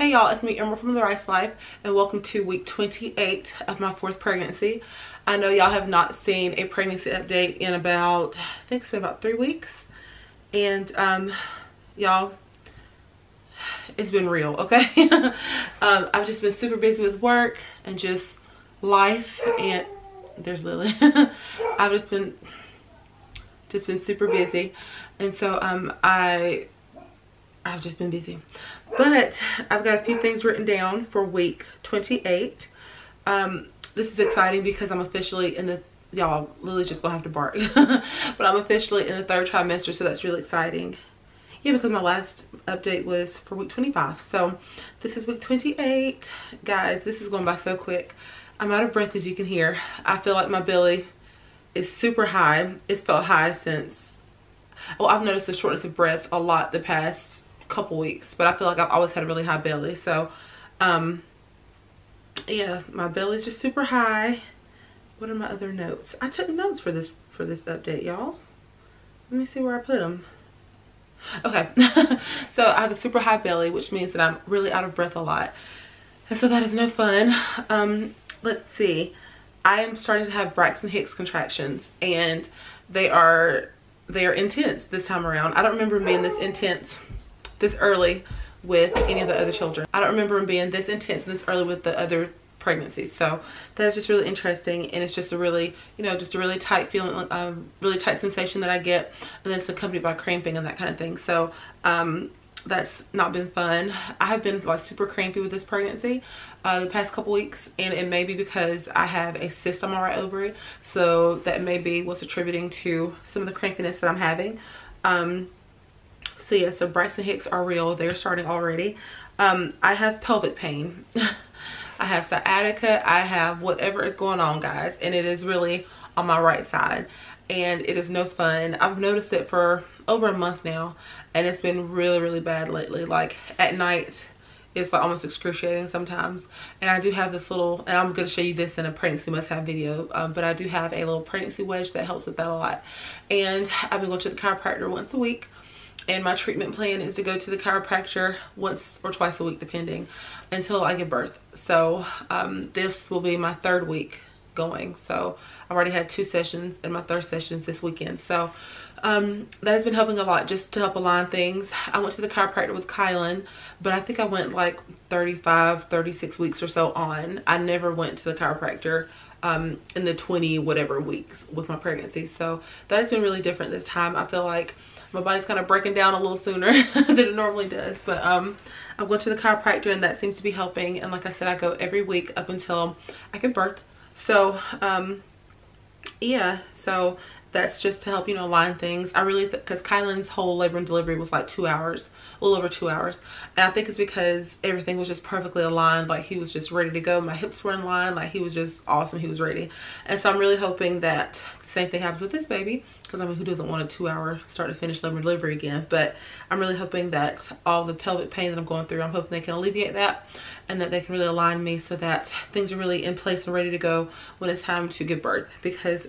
Hey y'all, it's me Emerald from The Rice Life, and welcome to week 28 of my 4th pregnancy. I know y'all have not seen a pregnancy update in about, I think it's been about 3 weeks. And y'all, it's been real, okay? I've just been super busy with work and just life, and there's Lily. I've just been super busy, and so I've just been busy. But I've got a few things written down for week 28. This is exciting because I'm officially in the, y'all, Lily's just gonna have to bark. But I'm officially in the 3rd trimester, so that's really exciting. Yeah, because my last update was for week 25. So this is week 28. Guys, this is going by so quick. I'm out of breath, as you can hear. I feel like my belly is super high. It's felt high since, well, I've noticed the shortness of breath a lot the past couple weeks, but I feel like I've always had a really high belly. So yeah, my belly's just super high. What are my other notes? I took notes for this update, y'all. Let me see where I put them. Okay. So I have a super high belly, which means that I'm really out of breath a lot, and so that is no fun. Let's see, I am starting to have Braxton Hicks contractions, and they are intense this time around. I don't remember them being this intense this early with any of the other children. I don't remember them being this intense and this early with the other pregnancies. So that's just really interesting, and it's just a really, you know, just a really tight feeling, really tight sensation that I get, and then it's accompanied by cramping and that kind of thing. So that's not been fun. I have been like super crampy with this pregnancy the past couple weeks, and it may be because I have a cyst on my right ovary, so that may be what's attributing to some of the crampiness that I'm having. So yeah, so Braxton Hicks are real. They're starting already. I have pelvic pain. I have sciatica. I have whatever is going on, guys, and it is really on my right side, and it is no fun. I've noticed it for over a month now, and it's been really, really bad lately. Like at night, it's like almost excruciating sometimes. And I do have this little, and I'm going to show you this in a pregnancy must-have video, but I do have a little pregnancy wedge that helps with that a lot. And I've been going to the chiropractor once a week. And my treatment plan is to go to the chiropractor once or twice a week, depending, until I give birth. So this will be my 3rd week going. So I've already had 2 sessions, and my 3rd session is this weekend. So that has been helping a lot, just to help align things. I went to the chiropractor with Kylan, but I think I went like 35, 36 weeks or so on. I never went to the chiropractor in the 20 whatever weeks with my pregnancy. So that has been really different this time. I feel like my body's kind of breaking down a little sooner than it normally does. But I went to the chiropractor, and that seems to be helping. And like I said, I go every week up until I give birth. So yeah, so that's just to help, you know, align things. I really, because Kylan's whole labor and delivery was like 2 hours, a little over 2 hours. And I think it's because everything was just perfectly aligned. Like he was just ready to go. My hips were in line. Like he was just awesome. He was ready. And so I'm really hoping that the same thing happens with this baby. Because I mean, who doesn't want a 2-hour start to finish labor and delivery again? But I'm really hoping that all the pelvic pain that I'm going through, I'm hoping they can alleviate that, and that they can really align me so that things are really in place and ready to go when it's time to give birth. Because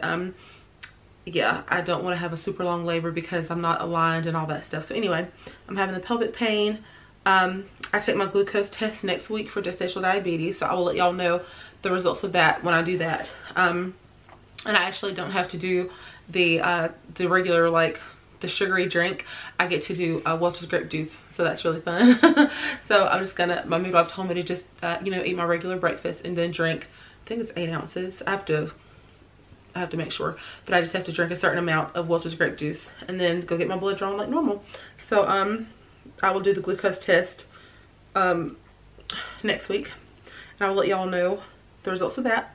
yeah, I don't want to have a super long labor because I'm not aligned and all that stuff. So anyway, I'm having the pelvic pain. I take my glucose test next week for gestational diabetes, so I will let y'all know the results of that when I do that. And I actually don't have to do the regular, like the sugary drink. I get to do Welch's grape juice, so that's really fun. So I'm just gonna, my midwife told me to just you know, eat my regular breakfast and then drink, I think it's 8 ounces. I have to make sure, but I just have to drink a certain amount of Welch's grape juice and then go get my blood drawn like normal. So I will do the glucose test next week, and I will let y'all know the results of that.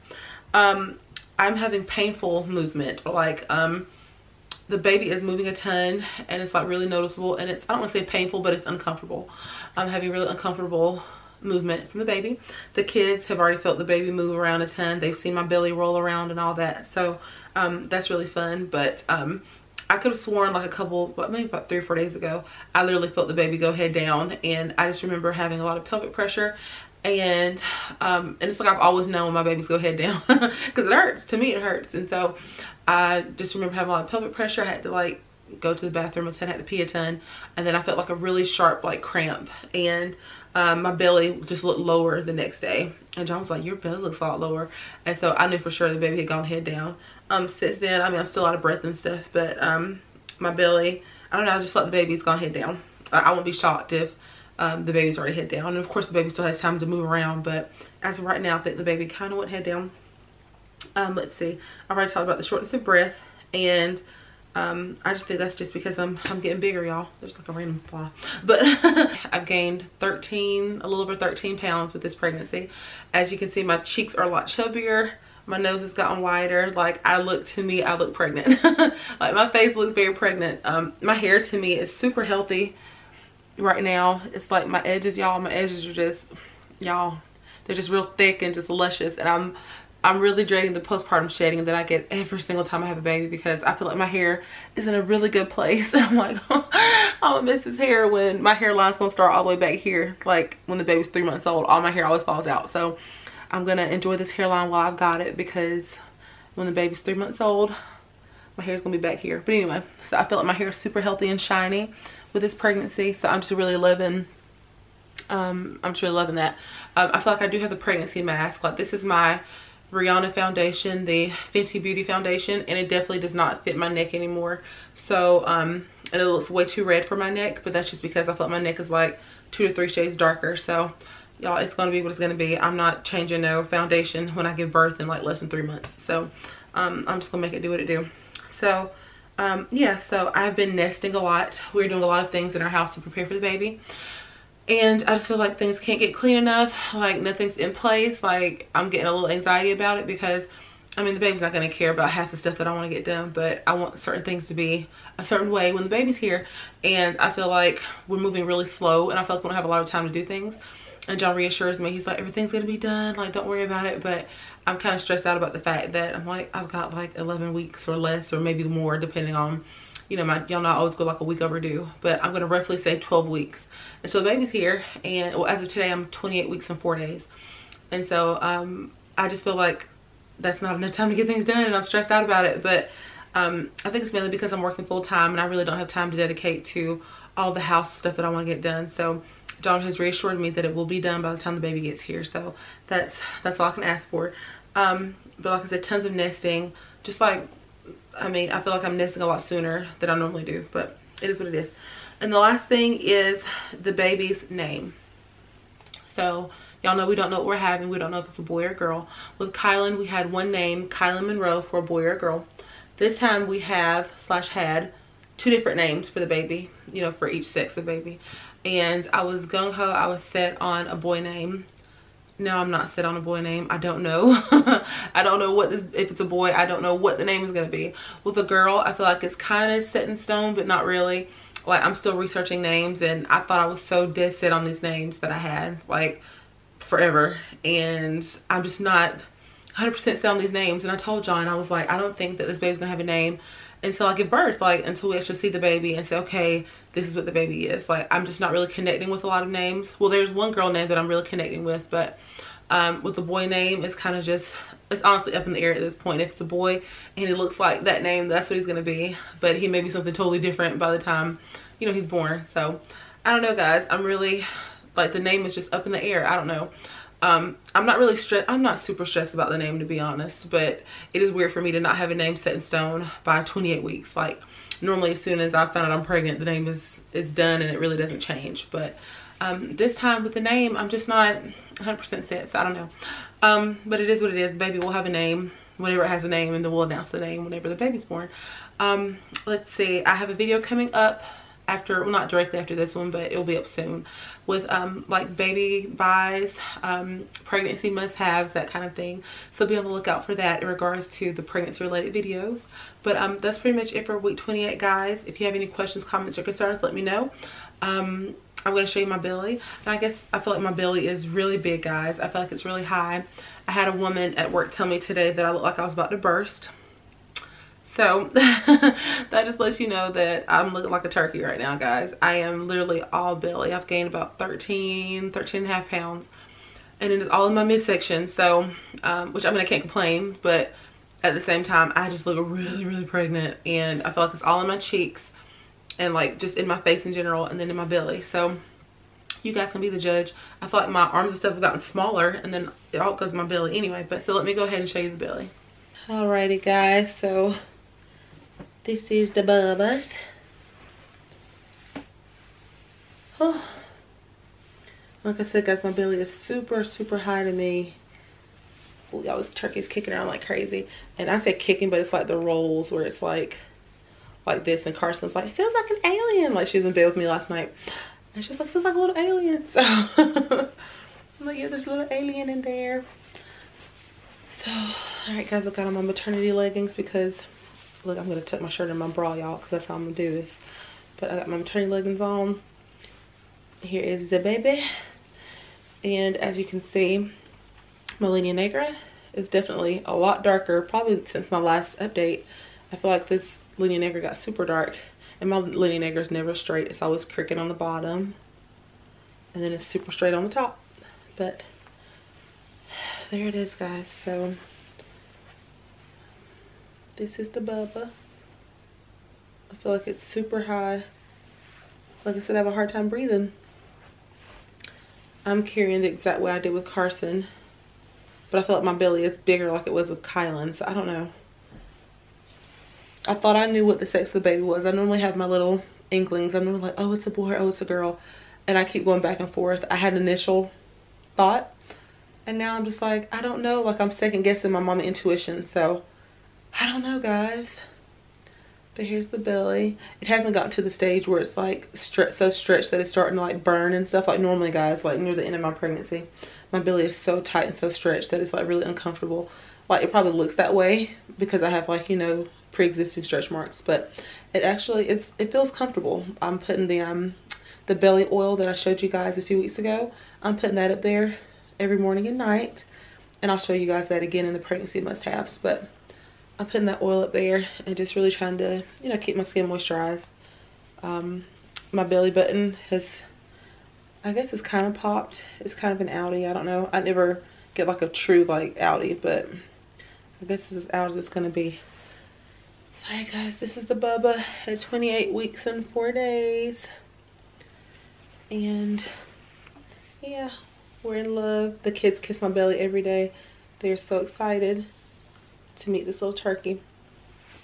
I'm having painful movement, like the baby is moving a ton, and it's like really noticeable, and it's, I don't want to say painful, but it's uncomfortable. I'm having really uncomfortable movement from the baby. The kids have already felt the baby move around a ton. They've seen my belly roll around and all that. So that's really fun. But I could have sworn like a couple, maybe about 3 or 4 days ago, I literally felt the baby go head down, and I just remember having a lot of pelvic pressure. And it's like I've always known my babies go head down because it hurts. To me, it hurts. And so I just remember having a lot of pelvic pressure. I had to like go to the bathroom a ton, had to pee a ton, and then I felt like a really sharp like cramp, and my belly just looked lower the next day. And John was like, your belly looks a lot lower. And so I knew for sure the baby had gone head down. Since then, I mean, I'm still out of breath and stuff, but my belly, I don't know, I just felt the baby's gone head down. I won't be shocked if the baby's already head down. And of course the baby still has time to move around, but as of right now, I think the baby kind of went head down. Let's see, I already talked about the shortness of breath, and I just think that's just because I'm getting bigger, y'all. There's like a random fly. But I've gained a little over 13 pounds with this pregnancy. As you can see, my cheeks are a lot chubbier. My nose has gotten wider. Like, I look pregnant. Like, my face looks very pregnant. My hair to me is super healthy right now. It's like my edges, y'all. My edges are just, y'all, they're just real thick and just luscious. And I'm really dreading the postpartum shedding that I get every single time I have a baby, because I feel like my hair is in a really good place. I'm like, oh, I'm gonna miss this hair when my hairline's gonna start all the way back here. Like, when the baby's 3 months old, all my hair always falls out. So I'm gonna enjoy this hairline while I've got it, because when the baby's 3 months old, my hair's gonna be back here. But anyway, so I feel like my hair is super healthy and shiny with this pregnancy. So I'm just really loving that. I feel like I do have the pregnancy mask. Like, this is my Rihanna foundation, the Fenty Beauty foundation, and it definitely does not fit my neck anymore. So and it looks way too red for my neck, but that's just because I felt my neck is like 2 to 3 shades darker. So y'all, it's gonna be what it's gonna be. I'm not changing no foundation when I give birth in like less than 3 months. So I'm just gonna make it do what it do. So yeah, so I've been nesting a lot. We're doing a lot of things in our house to prepare for the baby. And I just feel like things can't get clean enough. Like, nothing's in place. Like, I'm getting a little anxiety about it, because I mean, the baby's not going to care about half the stuff that I want to get done, but I want certain things to be a certain way when the baby's here. And I feel like we're moving really slow, and I feel like we don't have a lot of time to do things. And John reassures me. He's like, everything's going to be done. Like, don't worry about it. But I'm kind of stressed out about the fact that I'm like, I've got like 11 weeks or less, or maybe more, depending on, you know, y'all know I always go like a week overdue, but I'm going to roughly say 12 weeks. And so the baby's here, and well, as of today, I'm 28 weeks and 4 days. And so I just feel like that's not enough time to get things done, and I'm stressed out about it. But I think it's mainly because I'm working full time, and I really don't have time to dedicate to all the house stuff that I want to get done. So John has reassured me that it will be done by the time the baby gets here. So that's all I can ask for. But like I said, tons of nesting. Just like, I mean, I feel like I'm nesting a lot sooner than I normally do, but it is what it is. And the last thing is the baby's name. So y'all know we don't know what we're having. We don't know if it's a boy or girl. With Kylan, we had one name, Kylan Monroe, for a boy or a girl. This time we have / had 2 different names for the baby, you know, for each sex of baby. And I was gung-ho. I was set on a boy name. No, I'm not set on a boy name. I don't know. I don't know if it's a boy, I don't know what the name is going to be. With a girl, I feel like it's kind of set in stone, but not really. Like, I'm still researching names, and I thought I was so dead set on these names that I had, like, forever. And I'm just not 100% set on these names. And I told John, I was like, I don't think that this baby's going to have a name until I give birth, like, until we actually see the baby and say, okay, this is what the baby is. Like, I'm just not really connecting with a lot of names. Well, there's one girl name that I'm really connecting with, but with the boy name, it's kind of just, it's honestly up in the air at this point. If it's a boy and he looks like that name, that's what he's gonna be. But he may be something totally different by the time, you know, he's born. So I don't know, guys. I'm really, like, the name is just up in the air. I don't know. I'm not really stressed. I'm not super stressed about the name, to be honest, but it is weird for me to not have a name set in stone by 28 weeks. Like, normally as soon as I found out I'm pregnant, the name is done, and it really doesn't change. But this time with the name, I'm just not 100% set, so I don't know. But it is what it is. Baby will have a name whenever it has a name, and then we'll announce the name whenever the baby's born. Let's see, I have a video coming up after, well, not directly after this one, but it'll be up soon, with like baby buys, pregnancy must-haves, that kind of thing. So be on the lookout for that in regards to the pregnancy related videos. But that's pretty much it for week 28, guys. If you have any questions, comments, or concerns, let me know. I'm going to show you my belly. And I guess I feel like my belly is really big, guys. I feel like it's really high. I had a woman at work tell me today that I look like I was about to burst. So that just lets you know that I'm looking like a turkey right now, guys. I am literally all belly. I've gained about 13 and a half pounds. And it is all in my midsection. So, which, I mean, I can't complain. But at the same time, I just look really, really pregnant. And I feel like it's all in my cheeks. And like just in my face in general, and then in my belly. So You guys can be the judge. I feel like my arms and stuff have gotten smaller, and then it all goes in my belly anyway. But so let me go ahead and show you the belly. Alrighty guys, so this is the bubbas. Oh. Like I said guys, my belly is super high to me. Oh, y'all, this turkey's kicking around like crazy. And I said kicking, but it's like the rolls where it's like this, and Carson's like, it feels like an alien. Like she was in bed with me last night. And she's like, it feels like a little alien. So I'm like, yeah, there's a little alien in there. So, alright guys, I've got on my maternity leggings because, look, I'm going to tuck my shirt in my bra, y'all, because that's how I'm going to do this. But I got my maternity leggings on. Here is the baby. And as you can see, my linea negra is definitely a lot darker, probably since my last update. I feel like this linea negra got super dark, and my linea negra is never straight. It's always crooked on the bottom, and then it's super straight on the top. But there it is guys. So this is the bubba. I feel like it's super high. Like I said, I have a hard time breathing. I'm carrying the exact way I did with Karsyn, but I feel like my belly is bigger like it was with Kylan, so I don't know. I thought I knew what the sex of the baby was. I normally have my little inklings. I'm normally like, oh, it's a boy, oh, it's a girl. And I keep going back and forth. I had an initial thought, and now I'm just like, I don't know. Like I'm second guessing my mama intuition. So I don't know guys. But here's the belly. It hasn't gotten to the stage where it's like so stretched that it's starting to like burn and stuff. Like normally guys, like near the end of my pregnancy, my belly is so tight and so stretched that it's like really uncomfortable. Like it probably looks that way because I have like, you know, pre-existing stretch marks, but it actually is, it feels comfortable. I'm putting the belly oil that I showed you guys a few weeks ago. I'm putting that up there every morning and night, and I'll show you guys that again in the pregnancy must-haves. But I'm putting that oil up there and just really trying to, you know, keep my skin moisturized. My belly button has, I guess it's kind of popped. It's kind of an outie. I don't know. I never get like a true like outie, but I guess this is as out as it's gonna be. Sorry guys, this is the bubba at 28 weeks and 4 days. And yeah, we're in love. The kids kiss my belly every day. They're so excited to meet this little turkey.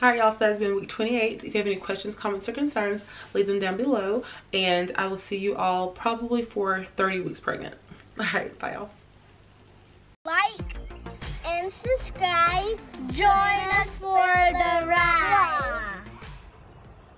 Alright y'all, so that's been week 28. If you have any questions, comments, or concerns, leave them down below. And I will see you all probably for 30 weeks pregnant. Alright, bye y'all. Like and subscribe. Join us for the ride.